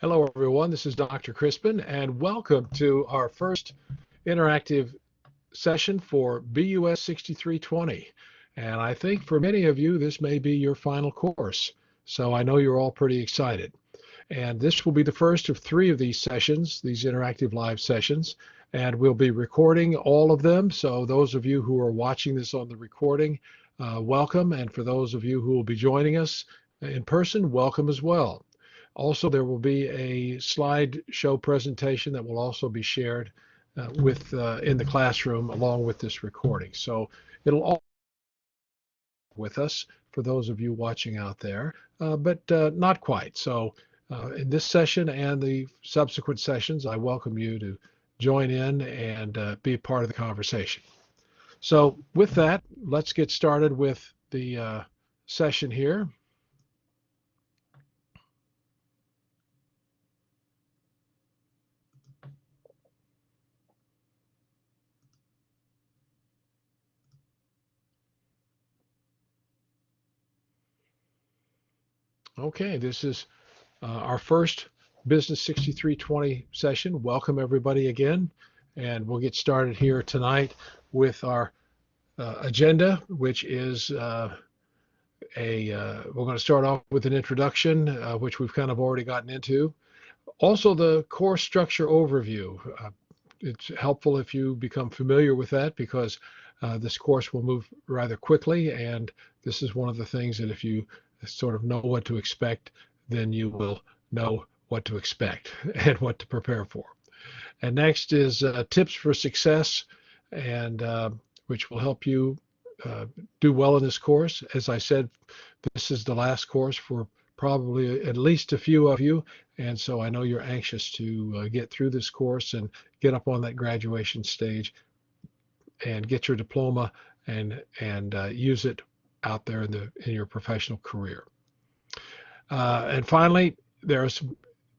Hello, everyone. This is Dr. Crispin, and welcome to our first interactive session for BUS6320. And I think for many of you, this may be your final course. So I know you're all pretty excited. And this will be the first of 3 of these sessions, these interactive live sessions. And we'll be recording all of them. So those of you who are watching this on the recording, welcome. And for those of you who will be joining us in person, welcome as well. Also, there will be a slideshow presentation that will also be shared in the classroom along with this recording. So it'll all be with us for those of you watching out there, but not quite. So in this session and the subsequent sessions, I welcome you to join in and be a part of the conversation. So with that, let's get started with the session here. Okay, this is our first Business 6320 session. Welcome everybody again, and we'll get started here tonight with our agenda, which is we're going to start off with an introduction, which we've kind of already gotten into. Also, the course structure overview. It's helpful if you become familiar with that because this course will move rather quickly, and this is one of the things that if you sort of know what to expect, then you will know what to expect and what to prepare for. And next is tips for success, and which will help you do well in this course. As I said, this is the last course for probably at least a few of you, and so I know you're anxious to get through this course and get up on that graduation stage and get your diploma and use it out there in your professional career. And finally, there's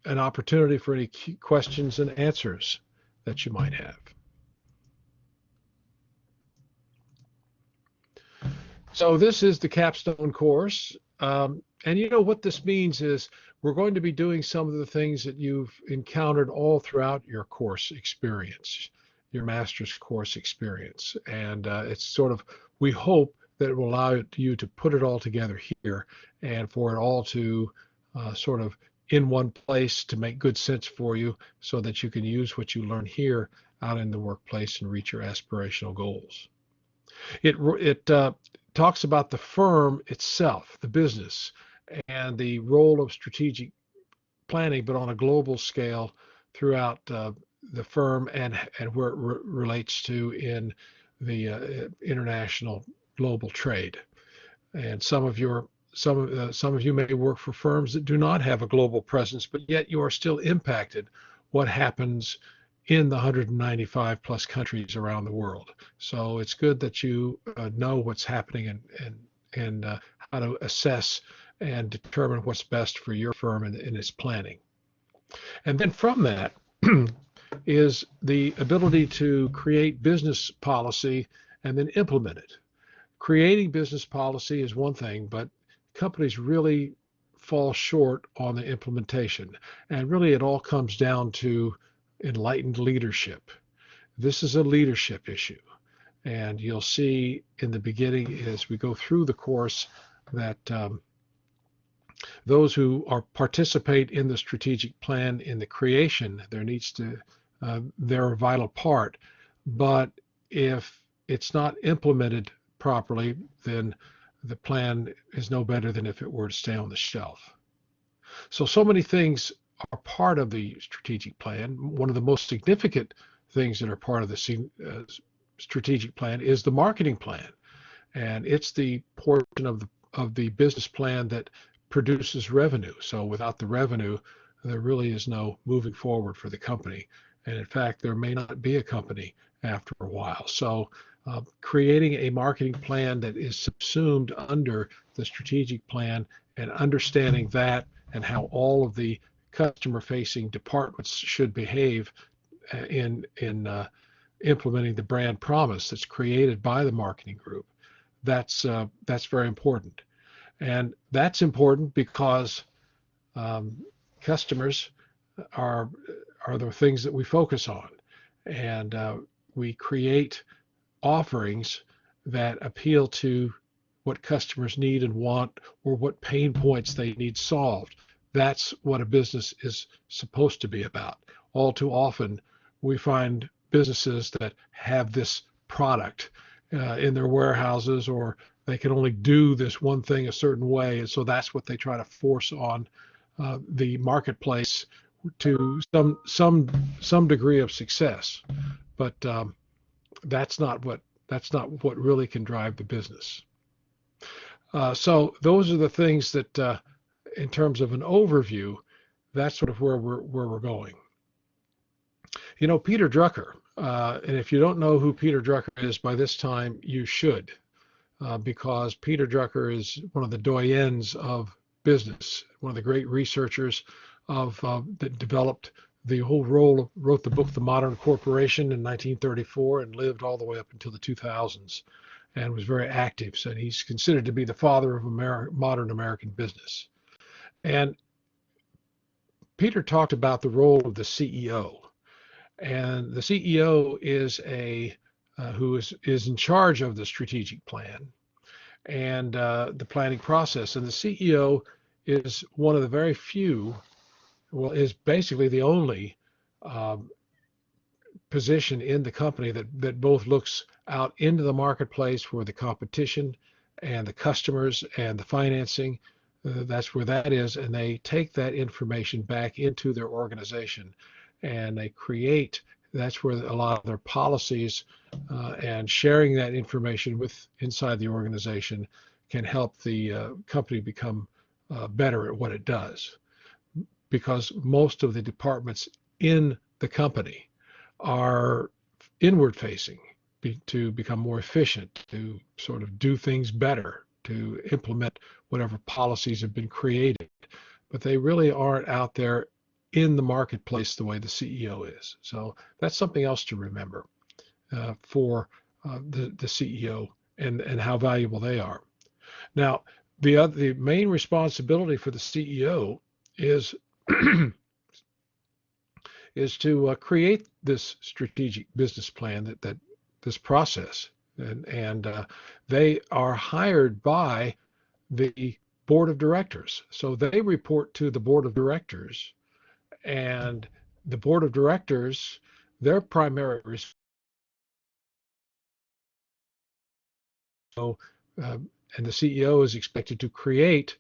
an opportunity for any questions and answers that you might have. So this is the capstone course. And you know what this means is we're going to be doing some of the things that you've encountered all throughout your course experience, your master's course experience. And it's sort of, we hope that it will allow you to put it all together here and for it all to sort of in one place to make good sense for you so that you can use what you learn here out in the workplace and reach your aspirational goals. It talks about the firm itself, the business, and the role of strategic planning, but on a global scale throughout the firm and where it relates to in the international global trade. And some of you may work for firms that do not have a global presence, but yet you are still impacted what happens in the 195 plus countries around the world. So it's good that you know what's happening and how to assess and determine what's best for your firm in its planning. And then from that is the ability to create business policy and then implement it. Creating business policy is one thing, but companies really fall short on the implementation. And really it all comes down to enlightened leadership. This is a leadership issue. And you'll see in the beginning as we go through the course that those who participate in the strategic plan in the creation, they're a vital part. But if it's not implemented properly, then the plan is no better than if it were to stay on the shelf. So many things are part of the strategic plan. One of the most significant things that are part of the strategic plan is the marketing plan. And it's the portion of the business plan that produces revenue. So without the revenue, there really is no moving forward for the company. And in fact, there may not be a company after a while. So creating a marketing plan that is subsumed under the strategic plan and understanding that and how all of the customer-facing departments should behave in implementing the brand promise that's created by the marketing group. That's very important. And that's important because customers are the things that we focus on, and we create offerings that appeal to what customers need and want, or what pain points they need solved. That's what a business is supposed to be about. All too often, we find businesses that have this product in their warehouses, or they can only do this one thing a certain way, and so that's what they try to force on the marketplace to some degree of success. But that's not what really can drive the business. So those are the things that, in terms of an overview, that's sort of where we're going. You know, Peter Drucker, and if you don't know who Peter Drucker is by this time, you should, because Peter Drucker is one of the doyens of business, one of the great researchers that developed the whole wrote the book The Modern Corporation in 1934 and lived all the way up until the 2000s and was very active. So he's considered to be the father of modern American business. And Peter talked about the role of the CEO. And the CEO is who is in charge of the strategic plan and the planning process. And the CEO is one of the very few, well, is basically the only position in the company that both looks out into the marketplace for the competition and the customers and the financing. That's where that is. And they take that information back into their organization and they create, that's where a lot of their policies and sharing that information with inside the organization can help the company become better at what it does. Because most of the departments in the company are inward facing to become more efficient, to sort of do things better, to implement whatever policies have been created. But they really aren't out there in the marketplace the way the CEO is. So that's something else to remember for the CEO and how valuable they are. Now, the main responsibility for the CEO is is to create this strategic business plan, that this process, and they are hired by the board of directors. So they report to the board of directors, and the board of directors, their primary so and the CEO is expected to create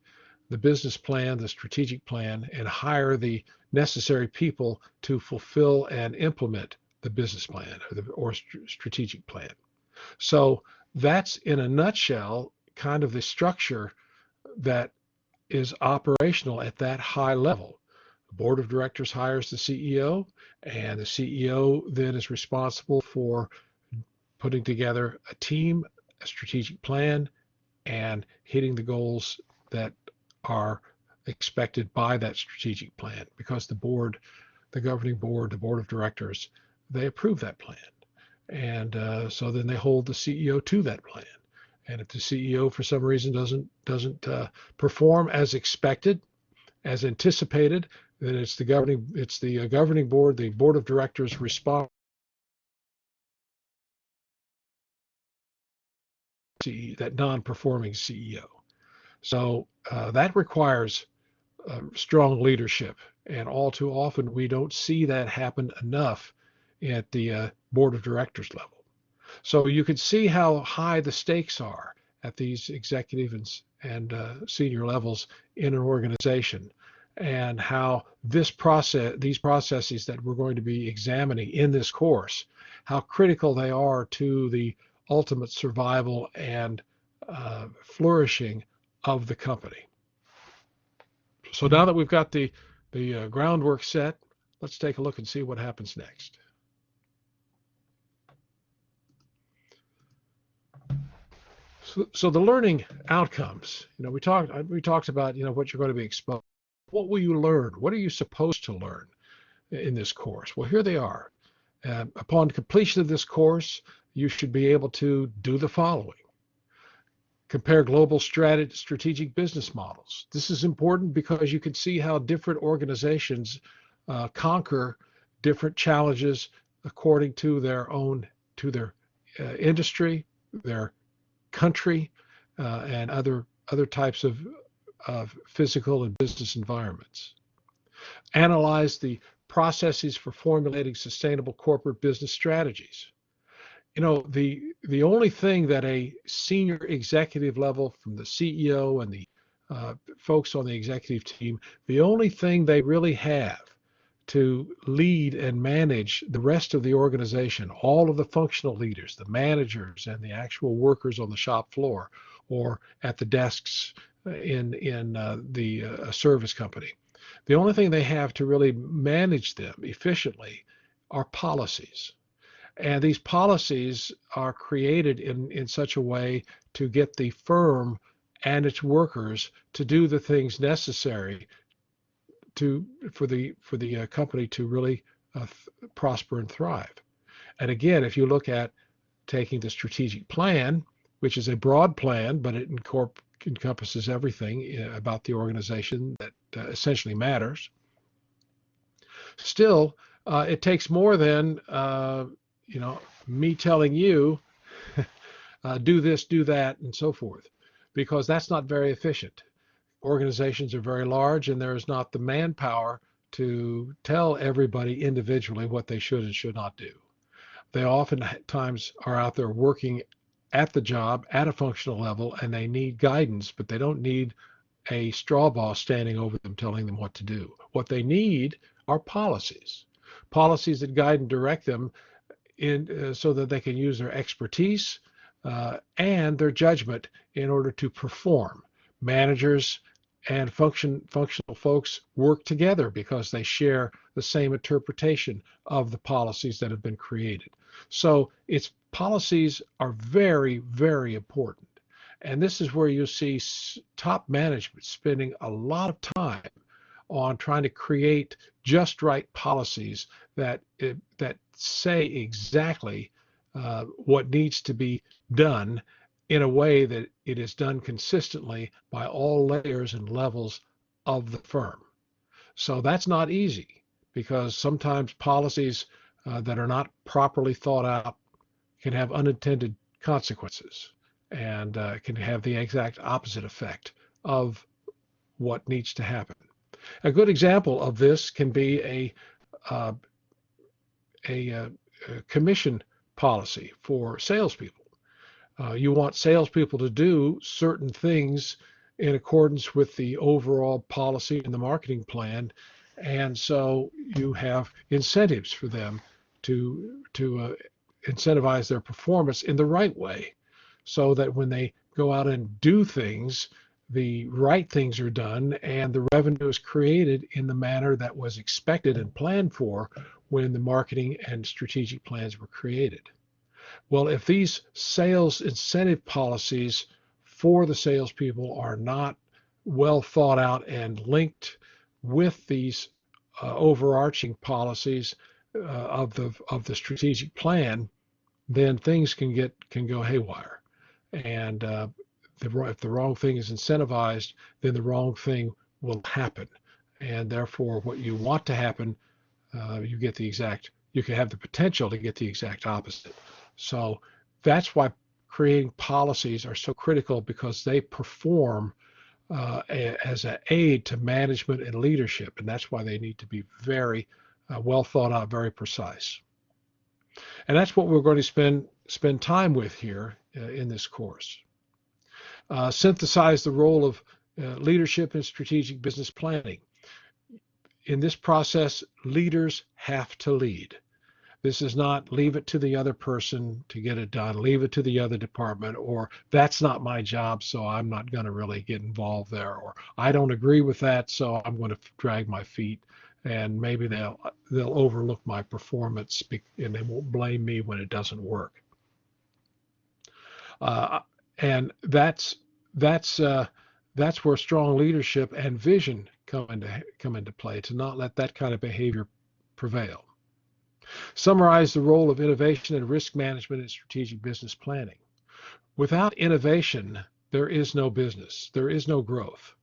the business plan, the strategic plan, and hire the necessary people to fulfill and implement the business plan or strategic plan. So that's, in a nutshell, kind of the structure that is operational at that high level. The board of directors hires the CEO, and the CEO then is responsible for putting together a team, a strategic plan, and hitting the goals that are expected by that strategic plan, because the board, the governing board, the board of directors, they approve that plan. And so then they hold the CEO to that plan. And if the CEO for some reason doesn't perform as expected, as anticipated, then it's the governing board, the board of directors response that non-performing CEO. So that requires strong leadership, and all too often we don't see that happen enough at the board of directors level. So you can see how high the stakes are at these executive and senior levels in an organization, and how these processes that we're going to be examining in this course, how critical they are to the ultimate survival and flourishing of the company. So now that we've got the groundwork set, let's take a look and see what happens next. So the learning outcomes, we talked about, what you're going to be exposed. What will you learn? What are you supposed to learn in this course? Well, here they are. Upon completion of this course, you should be able to do the following. Compare global strategic business models. This is important because you can see how different organizations conquer different challenges according to their industry, their country, and other types of physical and business environments. Analyze the processes for formulating sustainable corporate business strategies. The only thing that a senior executive level, from the CEO and the folks on the executive team, the only thing they really have to lead and manage the rest of the organization, all of the functional leaders, the managers, and the actual workers on the shop floor or at the desks in the service company. The only thing they have to really manage them efficiently are policies. And these policies are created in such a way to get the firm and its workers to do the things necessary for the company to really prosper and thrive. And again, if you look at taking the strategic plan, which is a broad plan, but it encompasses everything about the organization that essentially matters, still, it takes more than me telling you do this, do that, and so forth, because that's not very efficient. Organizations are very large, and there is not the manpower to tell everybody individually what they should and should not do. They oftentimes are out there working at the job at a functional level, and they need guidance, but they don't need a straw boss standing over them telling them what to do. What they need are policies that guide and direct them so that they can use their expertise and their judgment in order to perform. Managers and functional folks work together because they share the same interpretation of the policies that have been created. So its policies are very, very important. And this is where you see top management spending a lot of time on trying to create just right policies that say exactly what needs to be done in a way that it is done consistently by all layers and levels of the firm. So that's not easy, because sometimes policies that are not properly thought out can have unintended consequences and can have the exact opposite effect of what needs to happen. A good example of this can be a commission policy for salespeople. You want salespeople to do certain things in accordance with the overall policy and the marketing plan, and so you have incentives for them to incentivize their performance in the right way, so that when they go out and do things, the right things are done and the revenue is created in the manner that was expected and planned for when the marketing and strategic plans were created. Well, if these sales incentive policies for the salespeople are not well thought out and linked with these overarching policies of the strategic plan, then things can go haywire. And if the wrong thing is incentivized, then the wrong thing will happen. And therefore, what you want to happen, you can have the potential to get the exact opposite. So that's why creating policies are so critical, because they perform as an aid to management and leadership. And that's why they need to be very well thought out, very precise. And that's what we're going to spend time with here in this course. Synthesize the role of leadership in strategic business planning. In this process, leaders have to lead. This is not leave it to the other person to get it done, leave it to the other department, or that's not my job, so I'm not going to really get involved there, or I don't agree with that, so I'm going to drag my feet, and maybe they'll overlook my performance and they won't blame me when it doesn't work. And that's where strong leadership and vision come into play, to not let that kind of behavior prevail. Summarize the role of innovation and risk management in strategic business planning. Without innovation, there is no business. There is no growth.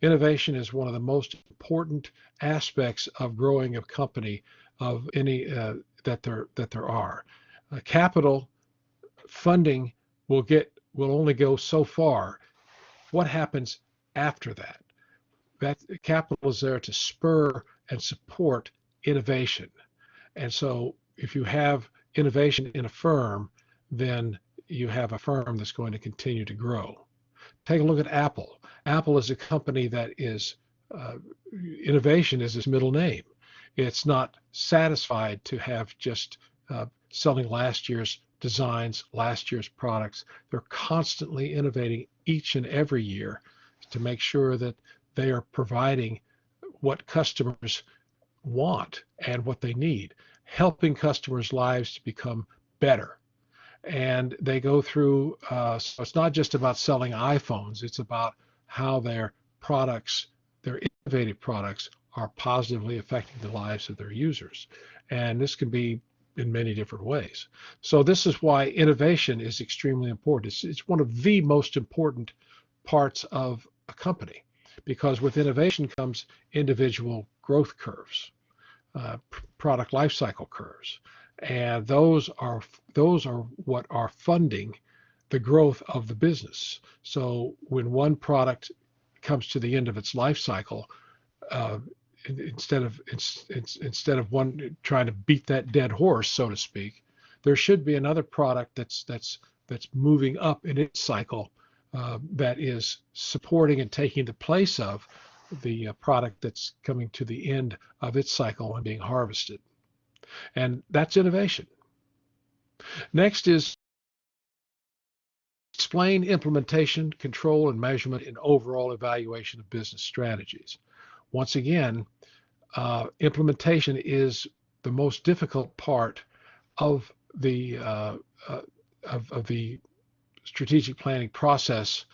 Innovation is one of the most important aspects of growing a company of any that there are. Capital funding will only go so far. What happens after that? That capital is there to spur and support innovation. And so if you have innovation in a firm, then you have a firm that's going to continue to grow. Take a look at Apple. Apple is a company that is, innovation is its middle name. It's not satisfied to have just selling last year's designs, last year's products. They're constantly innovating each and every year to make sure that they are providing what customers want and what they need, helping customers' lives to become better. And they go through, so it's not just about selling iPhones, it's about how their products, their innovative products, are positively affecting the lives of their users. And this can be in many different ways. So this is why innovation is extremely important. It's one of the most important parts of a company, because with innovation comes individual growth curves, product life cycle curves, and those are what are funding the growth of the business. So when one product comes to the end of its life cycle, instead of one trying to beat that dead horse, so to speak, there should be another product that's moving up in its cycle, that is supporting and taking the place of the product that's coming to the end of its cycle and being harvested. And that's innovation. Next is explain implementation, control, and measurement in overall evaluation of business strategies. Once again, implementation is the most difficult part of the of the strategic planning process.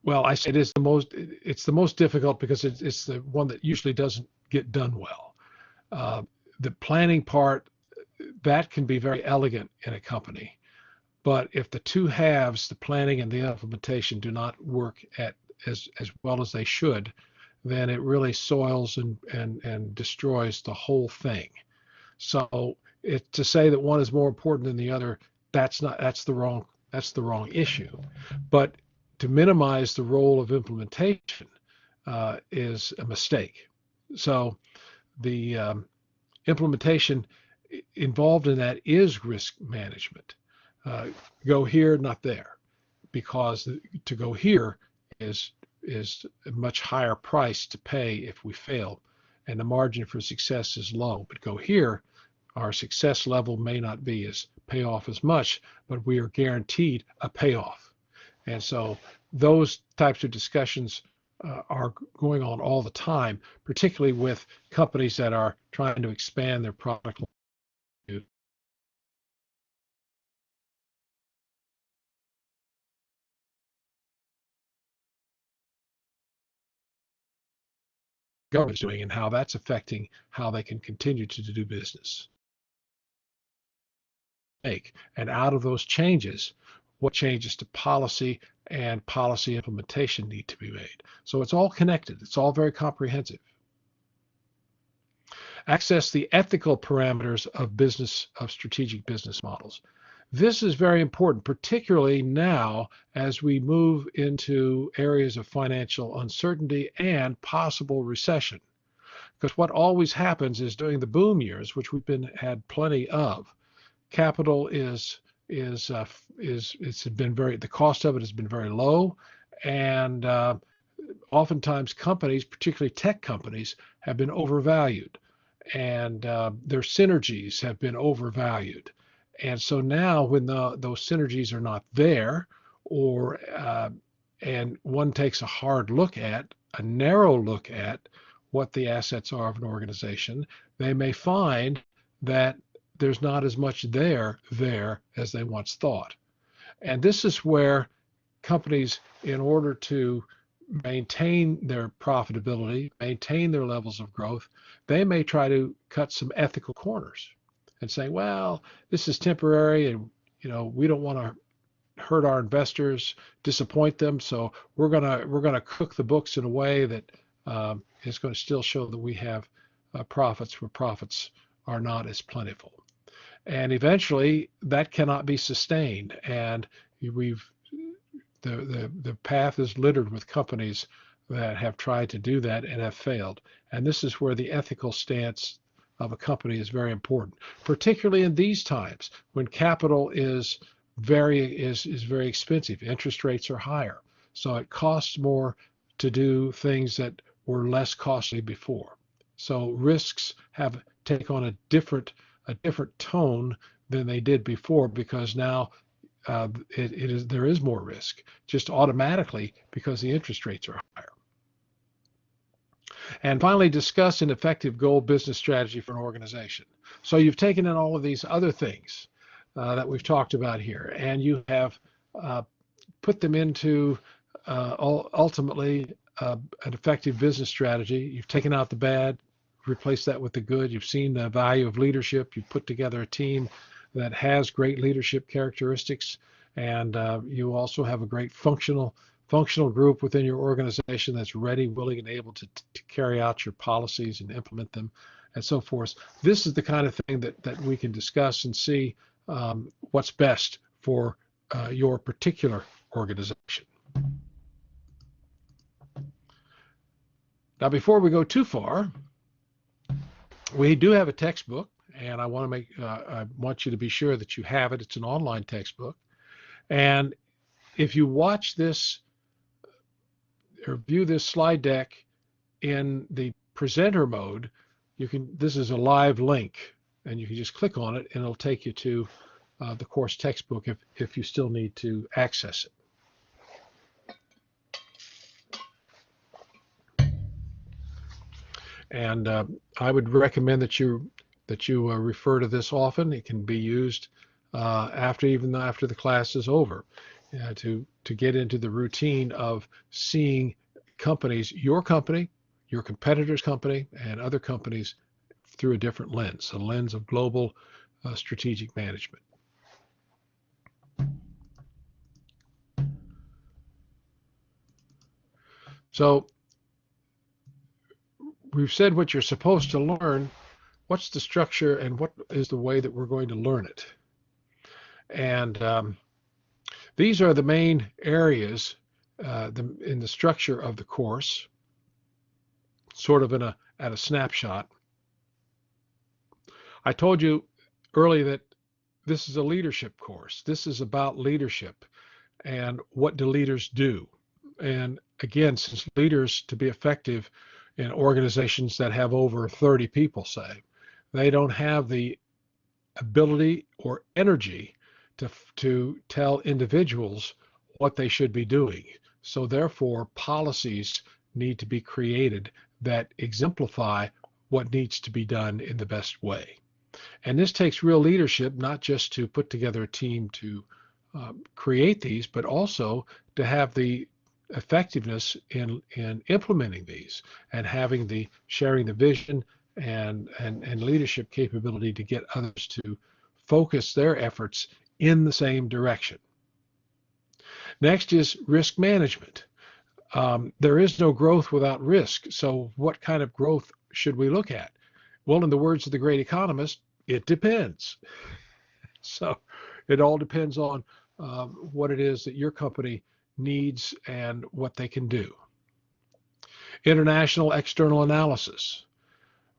Well, I say it's the most difficult because it's the one that usually doesn't get done well. The planning part, that can be very elegant in a company, but if the two halves, the planning and the implementation, do not work as well as they should, then it really soils and destroys the whole thing. So to say that one is more important than the other, that's the wrong issue. But to minimize the role of implementation is a mistake. So the implementation involved in that is risk management. Go here, not there, because to go here is a much higher price to pay if we fail, and the margin for success is low. But go here, our success level may not be as payoff as much, but we are guaranteed a payoff. And so those types of discussions are going on all the time, particularly with companies that are trying to expand their product line. Government's doing and how that's affecting how they can continue to do business. And out of those changes, what changes to policy and policy implementation need to be made. So it's all connected. It's all very comprehensive. Access the ethical parameters of strategic business models. This is very important, particularly now as we move into areas of financial uncertainty and possible recession. Because what always happens is during the boom years, which we've had plenty of, capital it's been the cost of it has been very low, and oftentimes companies, particularly tech companies, have been overvalued, and their synergies have been overvalued. And so now when those synergies are not there, or and one takes a narrow look at what the assets are of an organization, they may find that there's not as much there as they once thought. And this is where companies, in order to maintain their profitability, maintain their levels of growth, they may try to cut some ethical corners and say, well, this is temporary, and we don't want to hurt our investors, disappoint them. So we're gonna cook the books in a way that is going to still show that we have profits where profits are not as plentiful. And eventually that cannot be sustained. And the path is littered with companies that have tried to do that and have failed. And this is where the ethical stance of a company is very important, particularly in these times when capital is very expensive. Interest rates are higher. So it costs more to do things that were less costly before. So risks have taken on a different tone than they did before, because now there is more risk just automatically because the interest rates are higher. And finally, discuss an effective goal business strategy for an organization. So you've taken in all of these other things that we've talked about here, and you have put them into ultimately an effective business strategy. You've taken out the bad, replaced that with the good. You've seen the value of leadership. You've put together a team that has great leadership characteristics, and you also have a great functional group within your organization that's ready, willing, and able to carry out your policies and implement them, and so forth. This is the kind of thing that we can discuss and see what's best for your particular organization. Now, before we go too far, we do have a textbook, and I want you to be sure that you have it. It's an online textbook, and if you watch this or view this slide deck in the presenter mode, this is a live link, and you can just click on it and it'll take you to the course textbook if you still need to access it. And I would recommend that you refer to this often. It can be used even after the class is over, to get into the routine of seeing companies, your company, your competitor's company, and other companies through a different lens, a lens of global strategic management. So we've said what you're supposed to learn. What's the structure and what is the way that we're going to learn it? And these are the main areas in the structure of the course, sort of at a snapshot. I told you earlier that this is a leadership course. This is about leadership and what do leaders do. And again, since leaders, to be effective in organizations that have over 30 people, say, they don't have the ability or energy to tell individuals what they should be doing. So therefore, policies need to be created that exemplify what needs to be done in the best way. And this takes real leadership, not just to put together a team to create these, but also to have the effectiveness in implementing these and having sharing the vision and leadership capability to get others to focus their efforts in the same direction. Next is risk management. There is no growth without risk. So what kind of growth should we look at? Well, in the words of the great economist, it depends. So it all depends on what it is that your company needs and what they can do. International external analysis.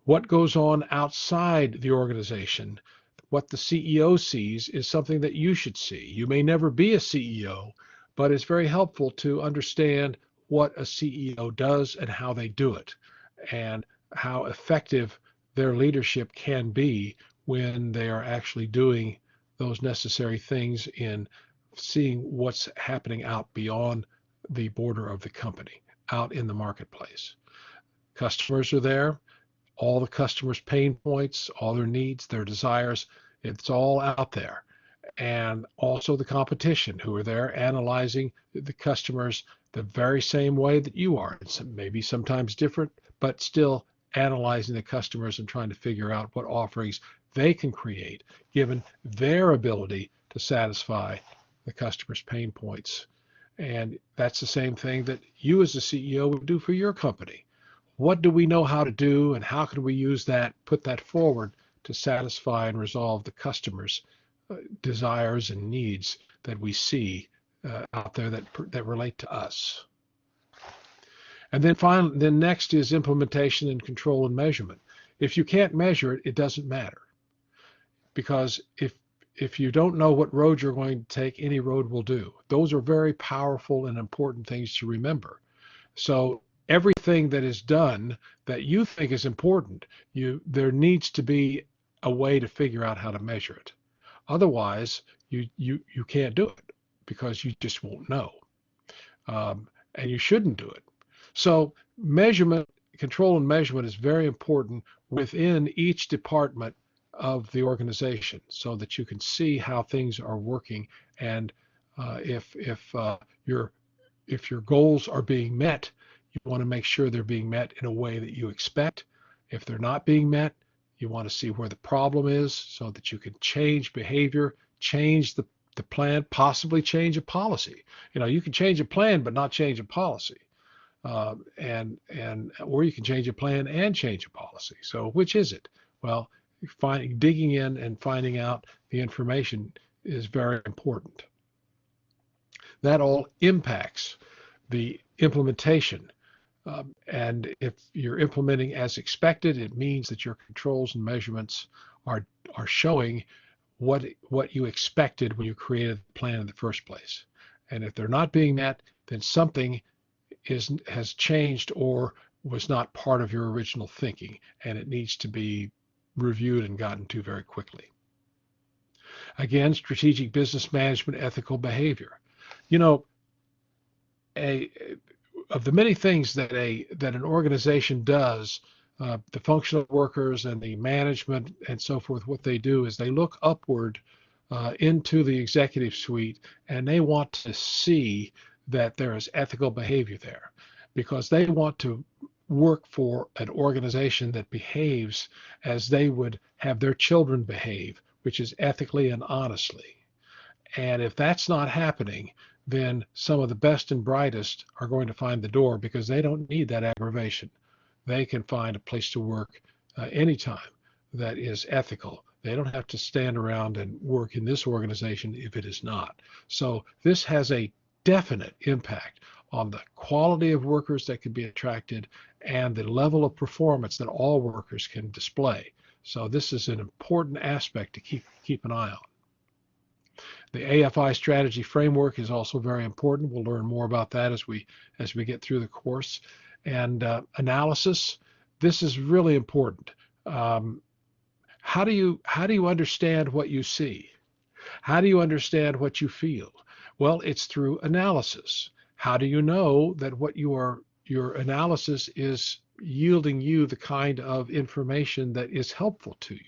What goes on outside the organization? What the CEO sees is something that you should see. You may never be a CEO, but it's very helpful to understand what a CEO does and how they do it, and how effective their leadership can be when they are actually doing those necessary things in seeing what's happening out beyond the border of the company, out in the marketplace. Customers are there. All the customers' pain points, all their needs, their desires, it's all out there. And also the competition, who are there analyzing the customers the very same way that you are. It's maybe sometimes different, but still analyzing the customers and trying to figure out what offerings they can create given their ability to satisfy the customer's pain points. And that's the same thing that you as a CEO would do for your company. What do we know how to do, and how can we use that, put that forward to satisfy and resolve the customer's desires and needs that we see out there that relate to us. And then next is implementation and control and measurement. If you can't measure it, it doesn't matter, because if you don't know what road you're going to take, any road will do. Those are very powerful and important things to remember. So everything that is done that you think is important, there needs to be a way to figure out how to measure it. Otherwise, you can't do it, because you just won't know, and you shouldn't do it. So measurement, control and measurement is very important within each department of the organization, so that you can see how things are working, and if your goals are being met, you want to make sure they're being met in a way that you expect. If they're not being met, you want to see where the problem is, so that you can change behavior, change the plan, possibly change a policy. You can change a plan but not change a policy, or you can change a plan and change a policy. So which is it? Well, digging in and finding out the information is very important. That all impacts the implementation. And if you're implementing as expected, it means that your controls and measurements are showing what you expected when you created the plan in the first place. And if they're not being met, then something has changed or was not part of your original thinking, and it needs to be reviewed and gotten to very quickly. Again, strategic business management, ethical behavior. Of the many things that an organization does, the functional workers and the management and so forth, what they do is they look upward into the executive suite, and they want to see that there is ethical behavior there, because they want to work for an organization that behaves as they would have their children behave, which is ethically and honestly. And if that's not happening, then some of the best and brightest are going to find the door, because they don't need that aggravation. They can find a place to work anytime that is ethical. They don't have to stand around and work in this organization if it is not. So this has a definite impact on the quality of workers that can be attracted and the level of performance that all workers can display. So this is an important aspect to keep an eye on. The AFI strategy framework is also very important. We'll learn more about that as we get through the course. And analysis, this is really important. How do you understand what you see? How do you understand what you feel? Well, it's through analysis. How do you know that what your analysis is yielding you the kind of information that is helpful to you?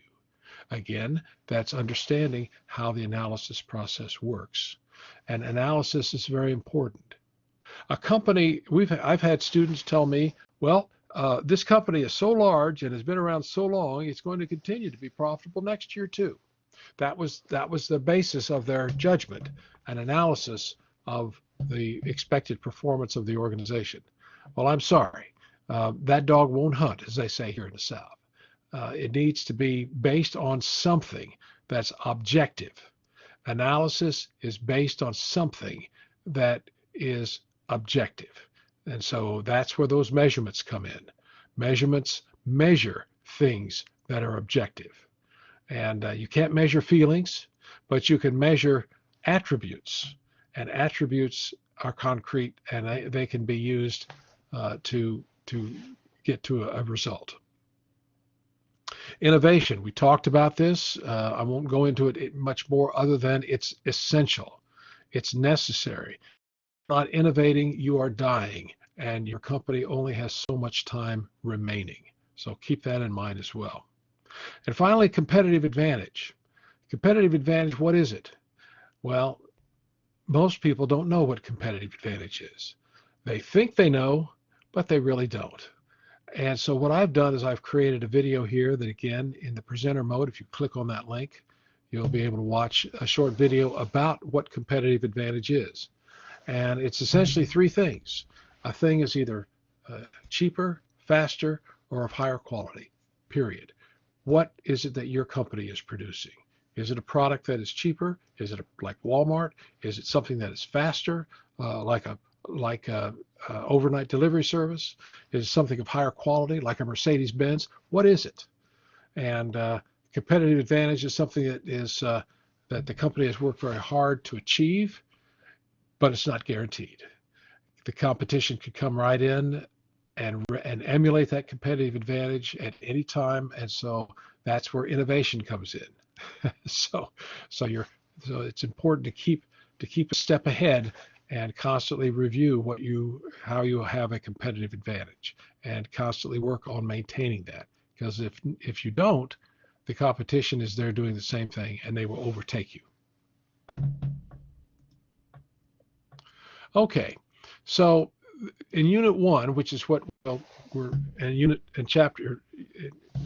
Again, that's understanding how the analysis process works. And analysis is very important. A company, I've had students tell me, well, this company is so large and has been around so long, it's going to continue to be profitable next year too. That was the basis of their judgment, an analysis of the expected performance of the organization. Well, I'm sorry, that dog won't hunt, as they say here in the South. It needs to be based on something that's objective. Analysis is based on something that is objective. And so that's where those measurements come in. Measurements measure things that are objective. And you can't measure feelings, but you can measure attributes. And attributes are concrete, and they can be used to get to a result. Innovation, we talked about this. I won't go into it much more other than it's essential. It's necessary. Not innovating, you are dying, and your company only has so much time remaining. So keep that in mind as well. And finally, competitive advantage. Competitive advantage, what is it? Well, most people don't know what competitive advantage is. They think they know, but they really don't. And so what I've done is I've created a video here that, again, in the presenter mode, if you click on that link, you'll be able to watch a short video about what competitive advantage is. And it's essentially three things. A thing is either cheaper, faster, or of higher quality, period. What is it that your company is producing? Is it a product that is cheaper? Is it like Walmart? Is it something that is faster, like a overnight delivery service? Is it something of higher quality, like a Mercedes-Benz? What is it? And competitive advantage is something that is that the company has worked very hard to achieve, but it's not guaranteed. The competition could come right in and emulate that competitive advantage at any time, and so that's where innovation comes in. so it's important to keep a step ahead and constantly review how you have a competitive advantage, and constantly work on maintaining that. Because if you don't, the competition is there doing the same thing, and they will overtake you. Okay, so in Unit 1, which is what we're in Unit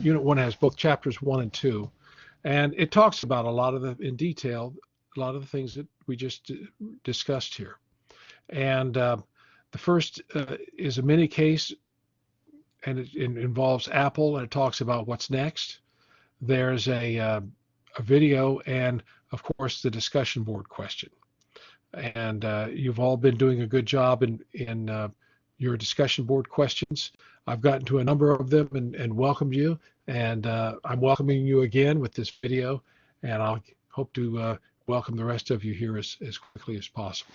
1 has both chapters 1 and 2, and it talks about in detail a lot of the things that we just discussed here. And the first is a mini case, and it involves Apple, and it talks about what's next. There's a video, and of course the discussion board question. And you've all been doing a good job in your discussion board questions. I've gotten to a number of them and welcomed you, and I'm welcoming you again with this video, and I'll hope to welcome the rest of you here as quickly as possible.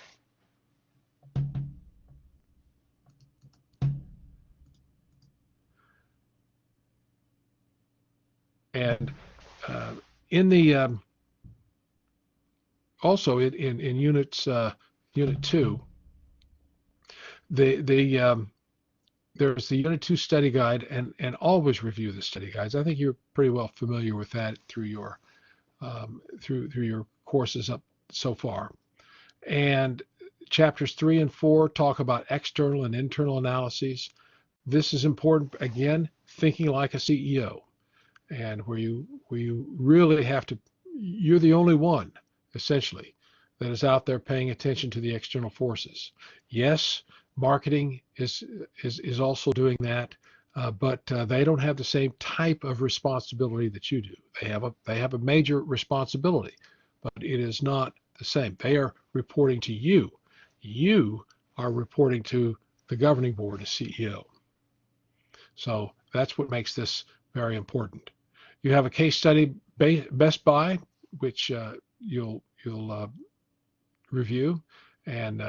And in the also in Unit 2, there's the Unit 2 study guide, and always review the study guides. I think you're pretty well familiar with that through your through your courses up so far. And chapters 3 and 4 talk about external and internal analyses. This is important, again, thinking like a CEO, and where you really have to, you're the only one essentially that is out there paying attention to the external forces. Yes, marketing is also doing that, but they don't have the same type of responsibility that you do. They have a major responsibility, but it is not the same. They are reporting to you. You are reporting to the governing board as CEO. So that's what makes this very important. You have a case study, Best Buy, which you'll review, and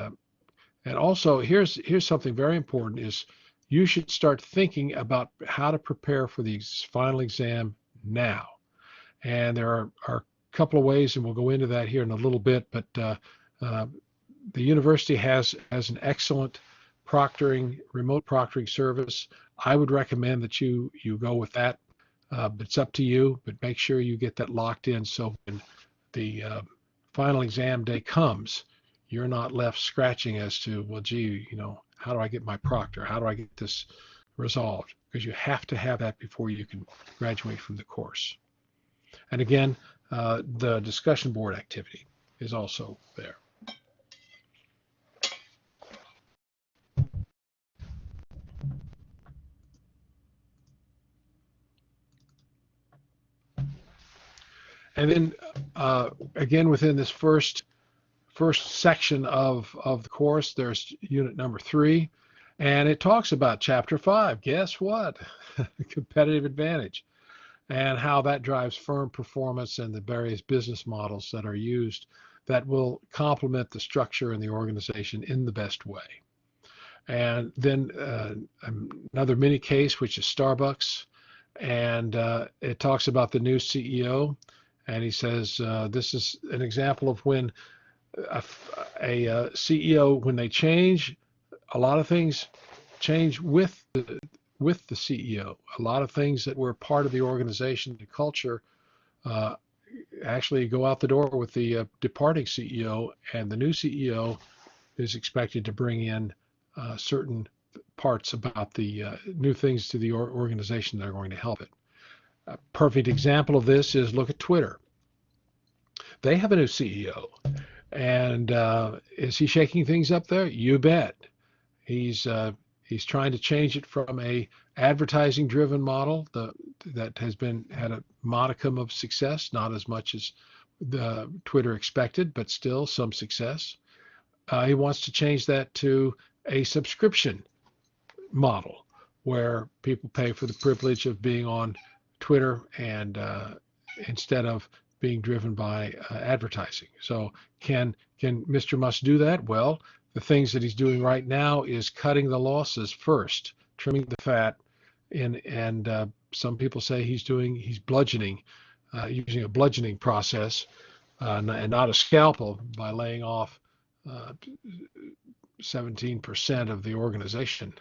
also here's something very important: is you should start thinking about how to prepare for the final exam now. And there are a couple of ways, and we'll go into that here in a little bit. But the university has an excellent remote proctoring service. I would recommend that you go with that. But it's up to you, but make sure you get that locked in, so when the final exam day comes, you're not left scratching as to, well, gee, how do I get my proctor? How do I get this resolved? Because you have to have that before you can graduate from the course. And again, the discussion board activity is also there. And then again, within this first section of the course, there's unit number 3, and it talks about chapter 5. Guess what? Competitive advantage, and how that drives firm performance and the various business models that are used that will complement the structure and the organization in the best way. And then another mini case, which is Starbucks, and it talks about the new CEO. And he says this is an example of when a CEO, when they change, a lot of things change with the CEO. A lot of things that were part of the organization, the culture, actually go out the door with the departing CEO, and the new CEO is expected to bring in certain parts about the new things to the organization that are going to help it. A perfect example of this is, look at Twitter. they have a new CEO. And is he shaking things up there? You bet. He's trying to change it from a advertising driven model that has had a modicum of success, not as much as the Twitter expected, but still some success. He wants to change that to a subscription model where people pay for the privilege of being on Twitter and instead of being driven by advertising. So can Mr. Musk do that? Well, the things that he's doing right now is cutting the losses first, trimming the fat, and some people say he's bludgeoning, using a bludgeoning process and not a scalpel by laying off 17% of the organization.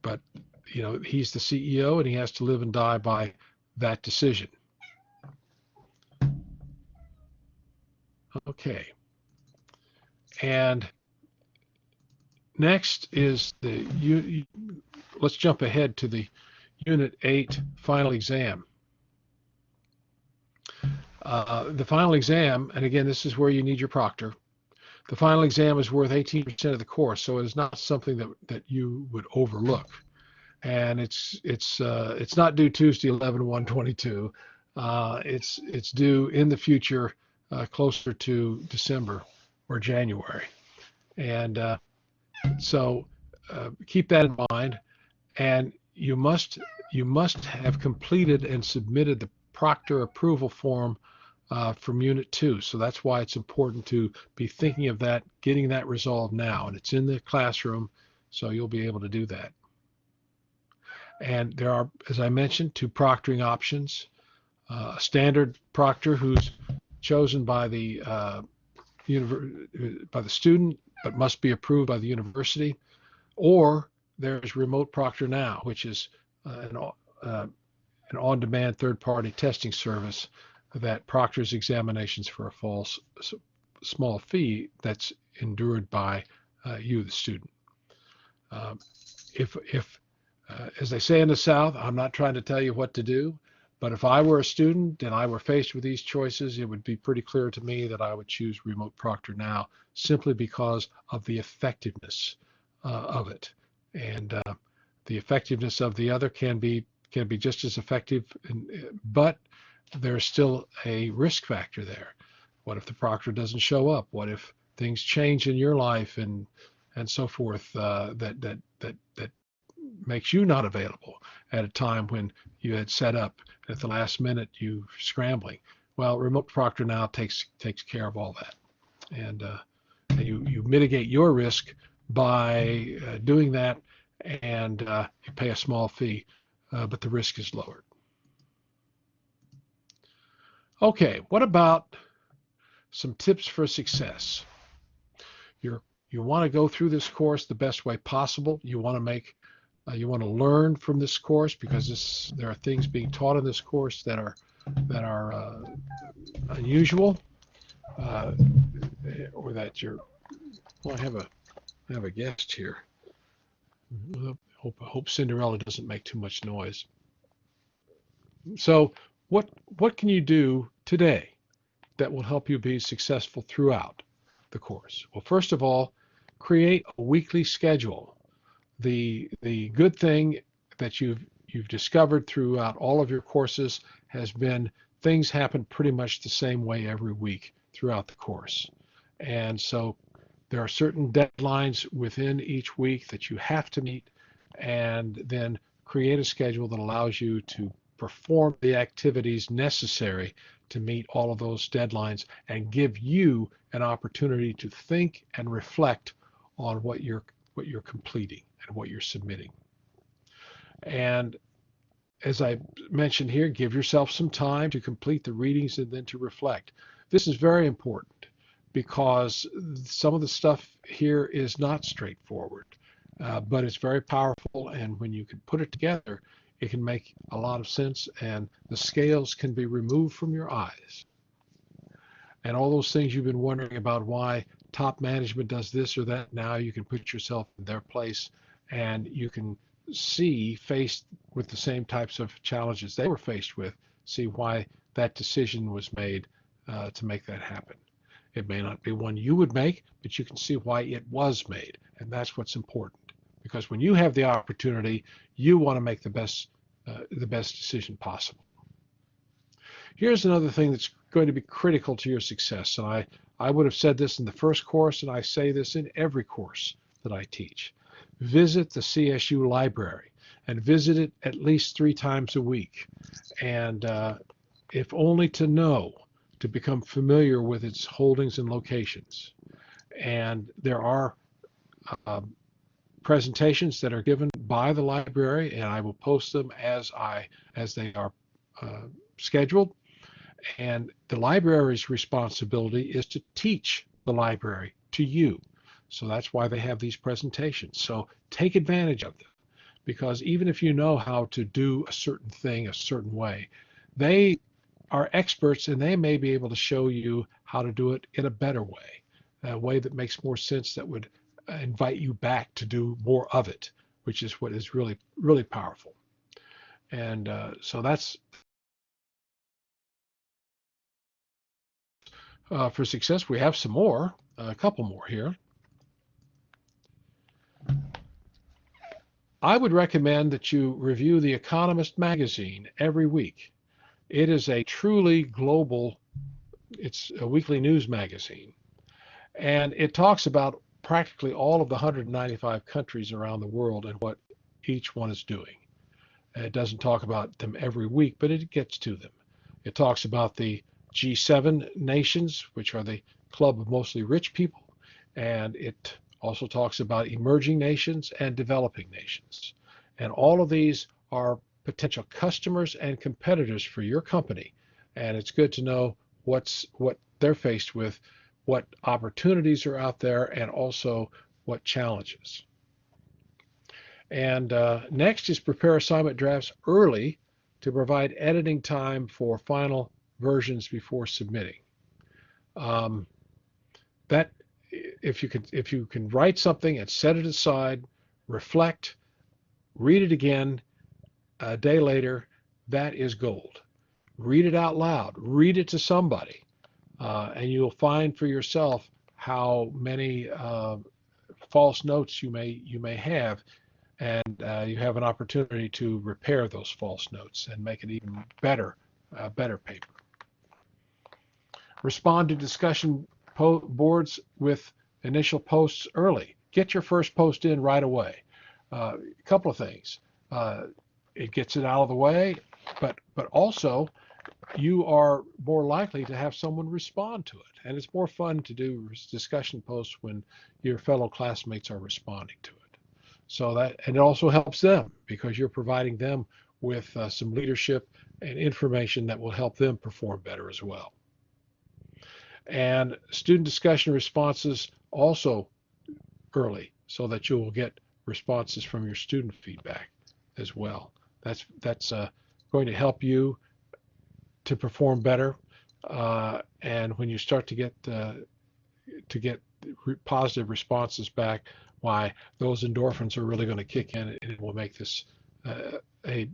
But he's the CEO and he has to live and die by that decision. Okay. And next is let's jump ahead to the Unit 8 final exam. The final exam, and again, this is where you need your proctor. The final exam is worth 18% of the course, so it is not something that you would overlook. And it's not due Tuesday 11/1/22. It's due in the future, closer to December or January, and so keep that in mind. And you must have completed and submitted the proctor approval form from Unit 2. So that's why it's important to be thinking of that, getting that resolved now. And it's in the classroom, so you'll be able to do that. And there are, as I mentioned, 2 proctoring options. A standard proctor who's chosen by the student, but must be approved by the university. Or there's remote proctor now, which is an on-demand third-party testing service that proctors examinations for a small fee that's endured by you, the student. As they say in the South, I'm not trying to tell you what to do, but if I were a student and I were faced with these choices, it would be pretty clear to me that I would choose remote proctor now, simply because of the effectiveness of it. And the effectiveness of the other can be just as effective, but there's still a risk factor there. What if the proctor doesn't show up? What if things change in your life and so forth that makes you not available at a time when you had set up at the last minute, you scrambling? Well, remote proctor now takes care of all that, and you mitigate your risk by doing that, and you pay a small fee, but the risk is lowered. Okay, what about some tips for success? You want to go through this course the best way possible. You want to learn from this course, because there are things being taught in this course that are unusual, or that you're. Well, I have a guest here. Hope Cinderella doesn't make too much noise. So what can you do today that will help you be successful throughout the course? Well, first of all, create a weekly schedule. The good thing that you've discovered throughout all of your courses has been things happen pretty much the same way every week throughout the course. And so there are certain deadlines within each week that you have to meet, and then create a schedule that allows you to perform the activities necessary to meet all of those deadlines, and give you an opportunity to think and reflect on what you're completing and what you're submitting. And as I mentioned here, give yourself some time to complete the readings and then to reflect. This is very important, because some of the stuff here is not straightforward, but it's very powerful, and when you can put it together, it can make a lot of sense, and the scales can be removed from your eyes. And all those things you've been wondering about, why top management does this or that, now you can put yourself in their place, and you can see, faced with the same types of challenges they were faced with, see why that decision was made to make that happen. It may not be one you would make, but you can see why it was made, and that's what's important. Because when you have the opportunity, you want to make the best decision possible. Here's another thing that's going to be critical to your success, and I would have said this in the first course, and I say this in every course that I teach. Visit the CSU library, and visit it at least 3 times a week, and if only to become familiar with its holdings and locations. And there are presentations that are given by the library, and I will post them as they are scheduled. And the library's responsibility is to teach the library to you. So that's why they have these presentations. So take advantage of them, because even if you know how to do a certain thing a certain way, they are experts, and they may be able to show you how to do it in a better way, a way that makes more sense, that would invite you back to do more of it, which is what is really, really powerful. And so that's for success. We have some more, a couple more here. I would recommend that you review The Economist magazine every week. It is a truly global, it's a weekly news magazine, and it talks about practically all of the 195 countries around the world and what each one is doing. It doesn't talk about them every week, but it gets to them. It talks about the G7 nations, which are the club of mostly rich people, and it also talks about emerging nations and developing nations. And all of these are potential customers and competitors for your company, and it's good to know what they're faced with, what opportunities are out there, and also what challenges. And next is prepare assignment drafts early to provide editing time for final versions before submitting. That if you can write something and set it aside, reflect, read it again a day later, that is gold. Read it out loud. Read it to somebody, and you'll find for yourself how many false notes you may have, and you have an opportunity to repair those false notes and make it even better paper. Respond to discussion boards with initial posts early. Get your first post in right away. A couple of things. It gets it out of the way, but also you are more likely to have someone respond to it. And it's more fun to do discussion posts when your fellow classmates are responding to it. So and it also helps them, because you're providing them with some leadership and information that will help them perform better as well. And student discussion responses also early, so that you will get responses from your student feedback as well. That's going to help you to perform better, and when you start to get positive responses back, why those endorphins are really going to kick in, and it will make this a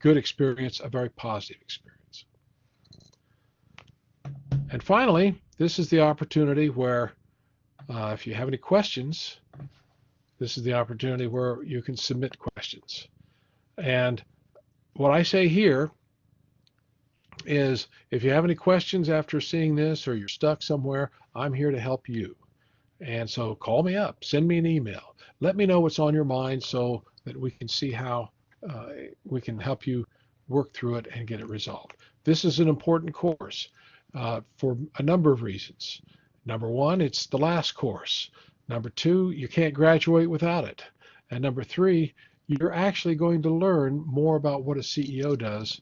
good experience, a very positive experience. And finally, this is the opportunity where if you have any questions, this is the opportunity where you can submit questions. And what I say here is, if you have any questions after seeing this, or you're stuck somewhere, I'm here to help you. And so call me up, send me an email, let me know what's on your mind, so that we can see how we can help you work through it and get it resolved. This is an important course for a number of reasons. Number one, it's the last course. Number two, you can't graduate without it. And number three, you're actually going to learn more about what a CEO does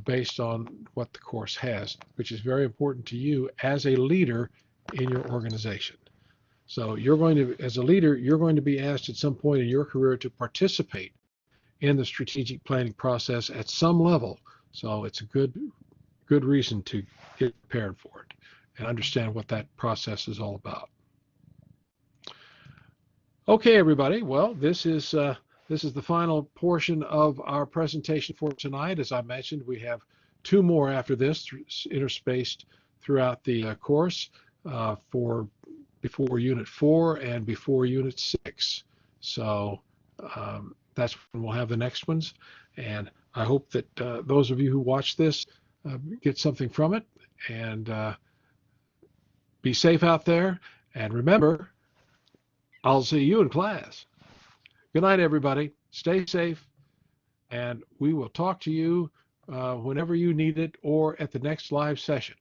based on what the course has, which is very important to you as a leader in your organization. So you're going to, as a leader, you're going to be asked at some point in your career to participate in the strategic planning process at some level. So it's a good reason to get prepared for it and understand what that process is all about. Okay, everybody. Well, this is the final portion of our presentation for tonight. As I mentioned, we have two more after this, interspaced throughout the course for before Unit 4 and before Unit 6. So that's when we'll have the next ones. And I hope that those of you who watch this get something from it. And be safe out there. And remember, I'll see you in class. Good night, everybody. Stay safe. And we will talk to you whenever you need it or at the next live session.